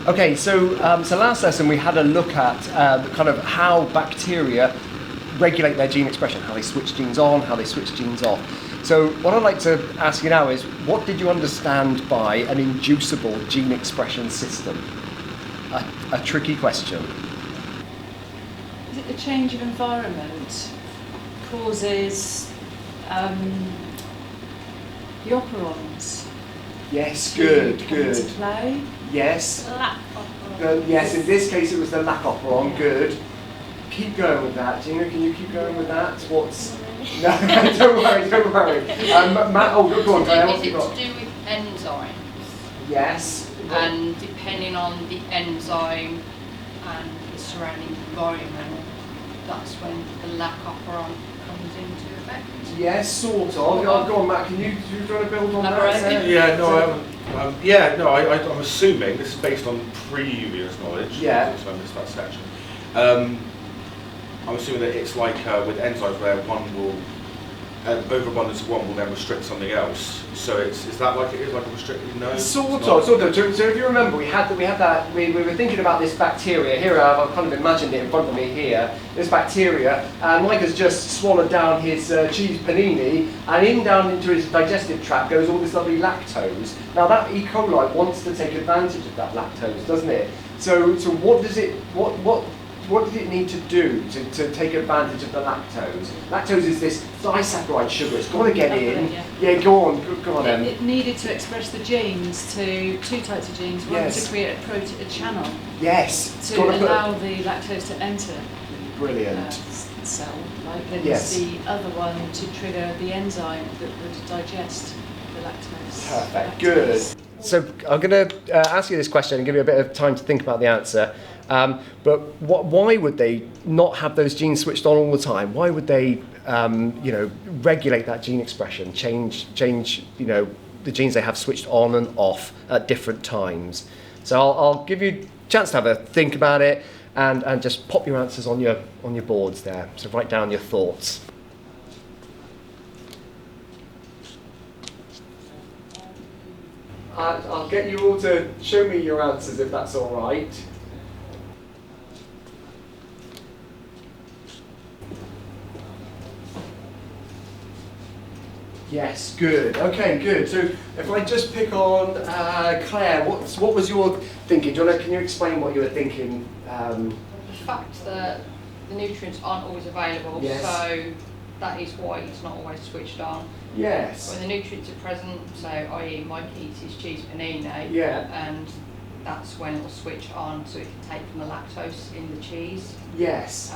Okay, so last lesson we had a look at kind of how bacteria regulate their gene expression, how they switch genes on, how they switch genes off. So what I'd like to ask you now is, what did you understand by an inducible gene expression system? A tricky question. Is it the change of environment causes the operons? Yes, good. To play? Yes. Lack operon. Yes, in this case it was the lack operon, good. Keep going with that, Gina, can you keep going with that? What's... No, don't worry. Matt, go on, Claire, what have you got? Is it to do with enzymes? Yes. And depending on the enzyme and the surrounding environment, that's when the lack operon comes into effect. Yes, sort of. Oh, go on, Matt, do you want to build on that? Yeah, no, I'm assuming, this is based on previous knowledge, yeah. So I missed that section. I'm assuming that it's like with enzymes where one will, overabundance of one will then restrict something else. So is that like it is like a restricted node? Sort of. So if you remember, we were thinking about this bacteria here. I've kind of imagined it in front of me here. This bacteria, and Mike has just swallowed down his cheese panini, and down into his digestive tract goes all this lovely lactose. Now that E. coli wants to take advantage of that lactose, doesn't it? So what does it need to do to take advantage of the lactose? Lactose is this disaccharide sugar. It's got to get in. Yeah, go on. It needed to express the genes to two types of genes. One to create a channel. Yes. To allow the lactose to enter. Brilliant. Cell, and the other one to trigger the enzyme that would digest the lactose. Perfect. Good. So I'm going to ask you this question and give you a bit of time to think about the answer. But why would they not have those genes switched on all the time? Why would they, regulate that gene expression, change, the genes they have switched on and off at different times? So I'll give you a chance to have a think about it and just pop your answers on your boards there. So write down your thoughts. I'll get you all to show me your answers if that's all right. Yes, good. Okay, good. So if I just pick on Claire, what was your thinking? Can you explain what you were thinking? The fact that the nutrients aren't always available, so that is why it's not always switched on. Yes. When the nutrients are present, so i.e. Mike eats his cheese panini, and that's when it will switch on, so it can take from the lactose in the cheese. Yes.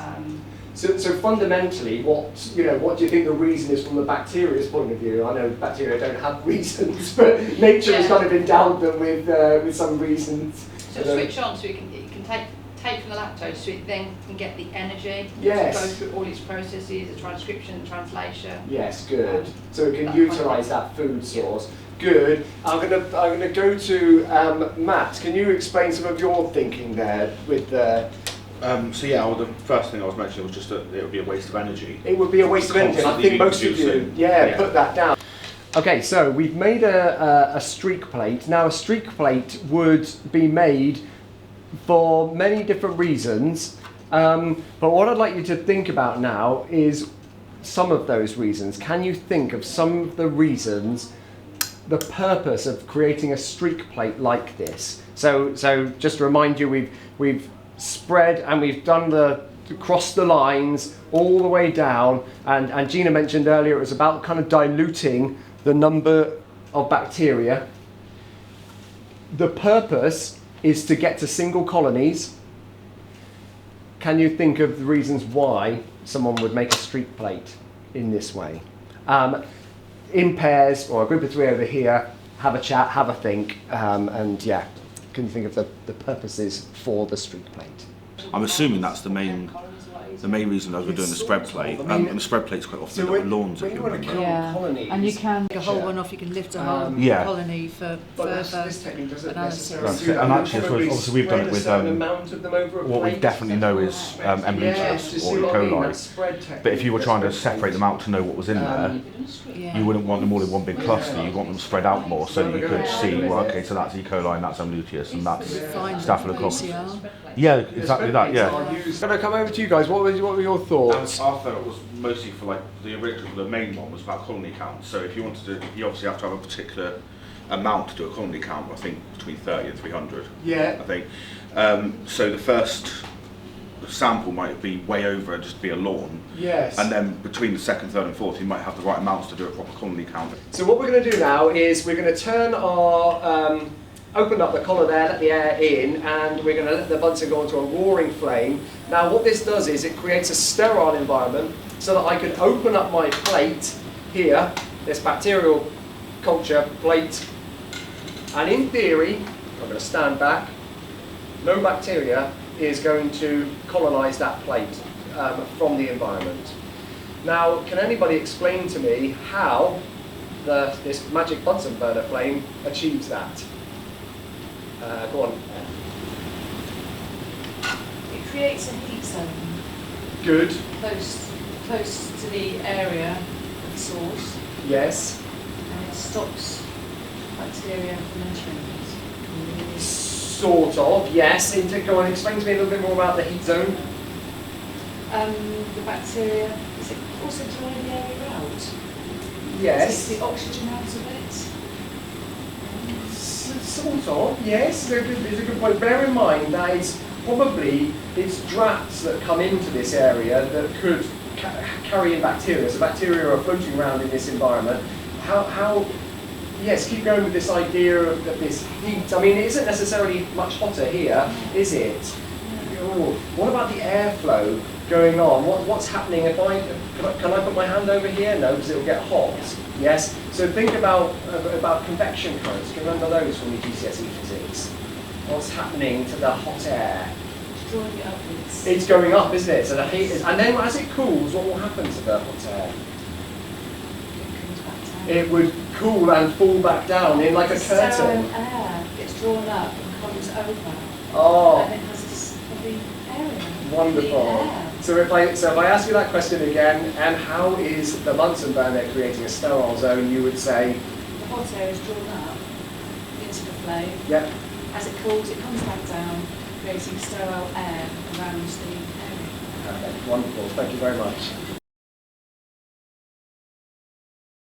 So fundamentally, what do you think the reason is from the bacteria's point of view? I know bacteria don't have reasons, but nature has kind of endowed them with some reasons. So switch on, so it can take from the lactose, so it then can get the energy to go through all its processes, the transcription and translation. Yes, good. So it can utilise that food source. Good. I'm gonna go to Matt. Can you explain some of your thinking there with the? The first thing I was mentioning was just that it would be a waste of energy. It would be a waste of energy. I think most of you, put that down. Okay, so we've made a streak plate. Now a streak plate would be made for many different reasons, but what I'd like you to think about now is some of those reasons. Can you think of some of the reasons, the purpose of creating a streak plate like this? So just to remind you, we've spread and we've done crossed the lines all the way down, and Gina mentioned earlier it was about kind of diluting the number of bacteria. The purpose is to get to single colonies. Can you think of the reasons why someone would make a streak plate in this way? In pairs, or a group of three over here, have a chat, have a think, can you think of the purposes for the streak plate? I'm assuming that's the main the main reason I was doing the spread plate, and the spread plate's quite often So with lawns, if you want to remember. count colonies, and you can take a whole one off. You can lift a whole Yeah. colony for but further this technique doesn't analysis. necessarily That's do it. that. And You actually, I suppose, probably obviously we've done spread it a with, certain amount of them over a what we plate. definitely know is Yes, do you M. see or E. what I mean? That coli. spread technique, But if you were the trying to spread separate them out to know what was in there, Yeah. you wouldn't want them all in one big cluster. You want them spread out more so that you could see, well, okay, so that's E. coli and that's M. luteus and that's Find Staphylococcus. PCR. Yeah, exactly that. Yeah. Can I come over to you guys? What were your thoughts? Our thought was mostly for like the original, the main one was about colony count. So if you wanted to, you obviously have to have a particular amount to do a colony count. I think between 30 and 300. Yeah. I think. So the first sample might be way over and just be a lawn. Yes. And then between the second, third, and fourth, you might have the right amounts to do a proper colony count. So what we're going to do now is we're going to turn our open up the collar there, let the air in, and we're going to let the Bunsen go into a roaring flame. Now what this does is it creates a sterile environment so that I can open up my plate here, this bacterial culture plate, and in theory, I'm going to stand back, no bacteria is going to colonise that plate from the environment. Now, can anybody explain to me how this magic Bunsen burner flame achieves that? Go on. It creates a heat zone Good. close to the area of the source, Yes. and it stops bacteria from entering. Sort of. Yes. Go on. Explain to me a little bit more about the heat zone. The bacteria, is it also drying the area out? Yes. Takes the oxygen out of it. Sort of. Yes. It's a good point. Bear in mind that it's drafts that come into this area that could carry in bacteria. So bacteria are floating around in this environment. How yes, keep going with this idea of this heat. I mean, it isn't necessarily much hotter here, is it? Oh, what about the airflow going on? What's happening if can I put my hand over here? No, because it will get hot. Yes. So think about convection currents. Can you remember those from your GCSE physics? What's happening to the hot air? It's drawing it upwards. It's going up, isn't it? So the heat is, and then as it cools, what will happen to the hot air? It comes back down. It would cool and fall back down in like a Sterile curtain. air gets drawn up and comes over. Oh. And it has this lovely area. Wonderful. Yeah. So if I ask you that question again, and how is the Bunsen burner creating a sterile zone, you would say? The hot air is drawn up into the flame. Yep. As it cools, it comes back down, creating sterile air around the area. Perfect. Wonderful. Thank you very much.